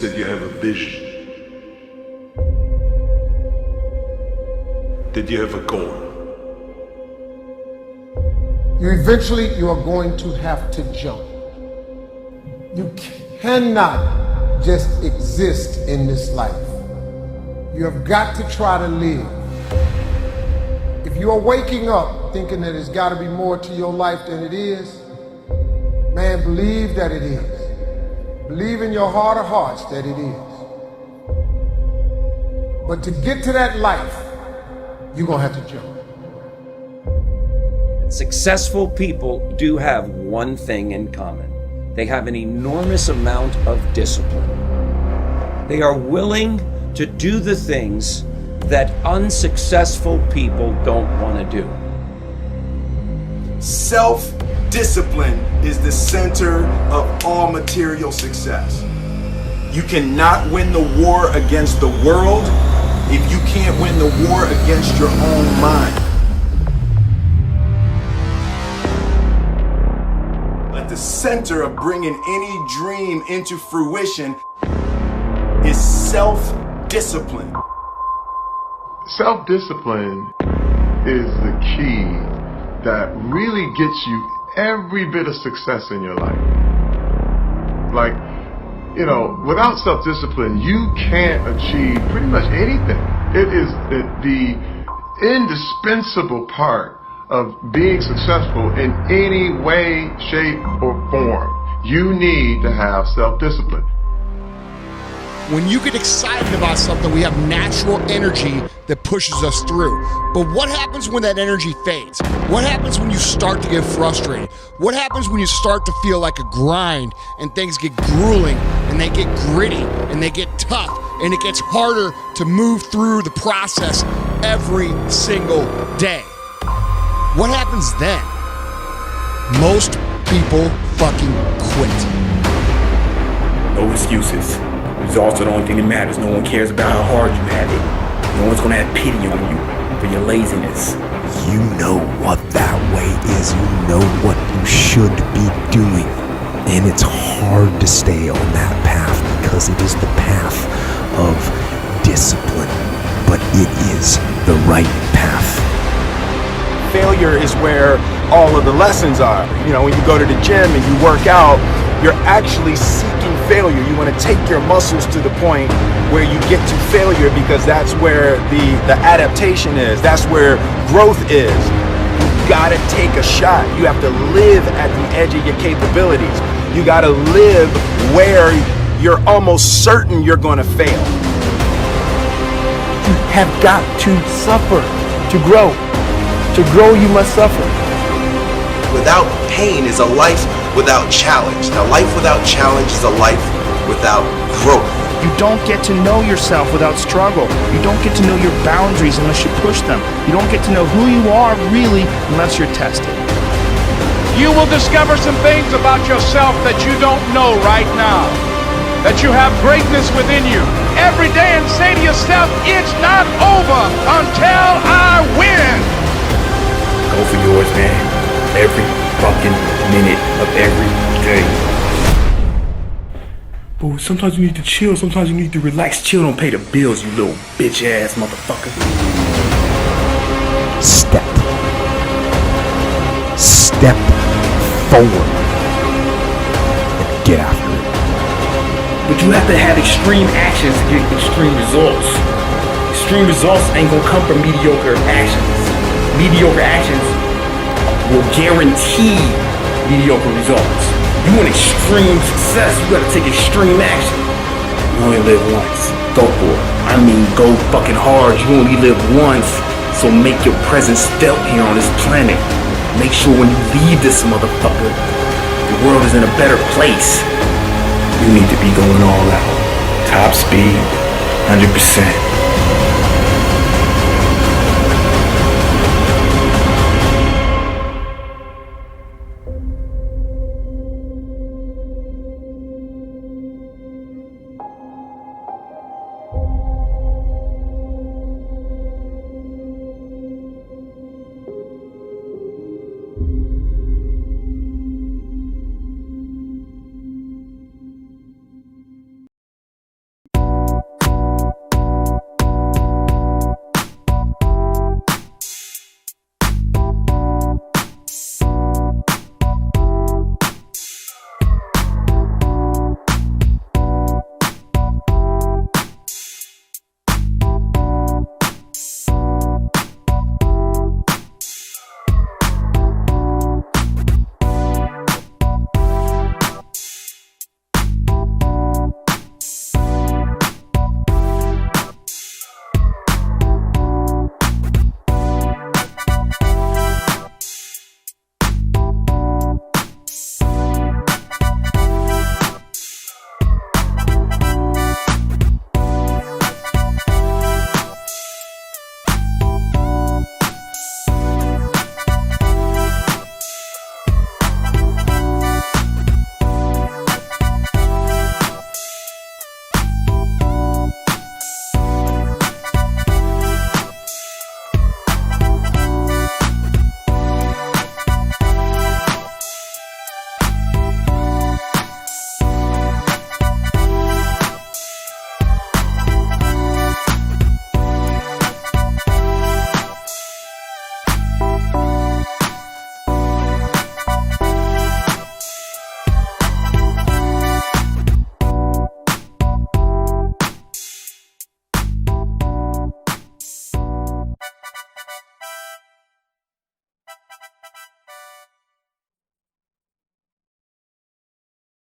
Did you have a vision? Did you have a goal? You are going to have to jump. You cannot just exist in this life. You have got to try to live. If you are waking up thinking that there's got to be more to your life than it is, man, believe that it is. Believe in your heart of hearts that it is. But to get to that life, you're going to have to jump. Successful people do have one thing in common. They have an enormous amount of discipline. They are willing to do the things that unsuccessful people don't want to do. Self-discipline is the center of all material success. You cannot win the war against the world if you can't win the war against your own mind. At the center of bringing any dream into fruition is self-discipline. Self-discipline is the key that really gets you every bit of success in your life. Like, you know, without self-discipline, you can't achieve pretty much anything. It is the indispensable part of being successful in any way, shape, or form. You need to have self-discipline. When you get excited about something, we have natural energy that pushes us through. But what happens when that energy fades? What happens when you start to get frustrated? What happens when you start to feel like a grind and things get grueling and they get gritty and they get tough and it gets harder to move through the process every single day? What happens then? Most people fucking quit. No excuses. Results are the only thing that matters. No one cares about how hard you have it. No one's gonna have pity on you for your laziness. You know what that way is. You know what you should be doing. And it's hard to stay on that path because it is the path of discipline. But it is the right path. Failure is where all of the lessons are. You know, when you go to the gym and you work out, you're actually seeking failure. You want to take your muscles to the point where you get to failure because that's where the adaptation is. That's where growth is. You gotta take a shot. You have to live at the edge of your capabilities. You gotta live where you're almost certain you're gonna fail. You have got to suffer to grow. To grow, you must suffer. Without pain is a life without challenge. Now, life without challenge is a life without growth. You don't get to know yourself without struggle. You don't get to know your boundaries unless you push them. You don't get to know who you are really unless you're tested. You will discover some things about yourself that you don't know right now. That you have greatness within you. Every day and say to yourself, it's not over until I win. Go for yours, man. Every fucking minute of every day. But sometimes you need to chill, sometimes you need to relax. Chill, don't pay the bills, you little bitch ass motherfucker. Step forward and get after it. But you have to have extreme actions to get extreme results. Extreme results ain't gonna come from mediocre actions. Mediocre actions will guarantee mediocre results. You want extreme success, you gotta take extreme action. You only live once. Go for it. I mean, go fucking hard. You only live once. So make your presence felt here on this planet. Make sure when you leave this motherfucker, the world is in a better place. You need to be going all out. Top speed, 100%.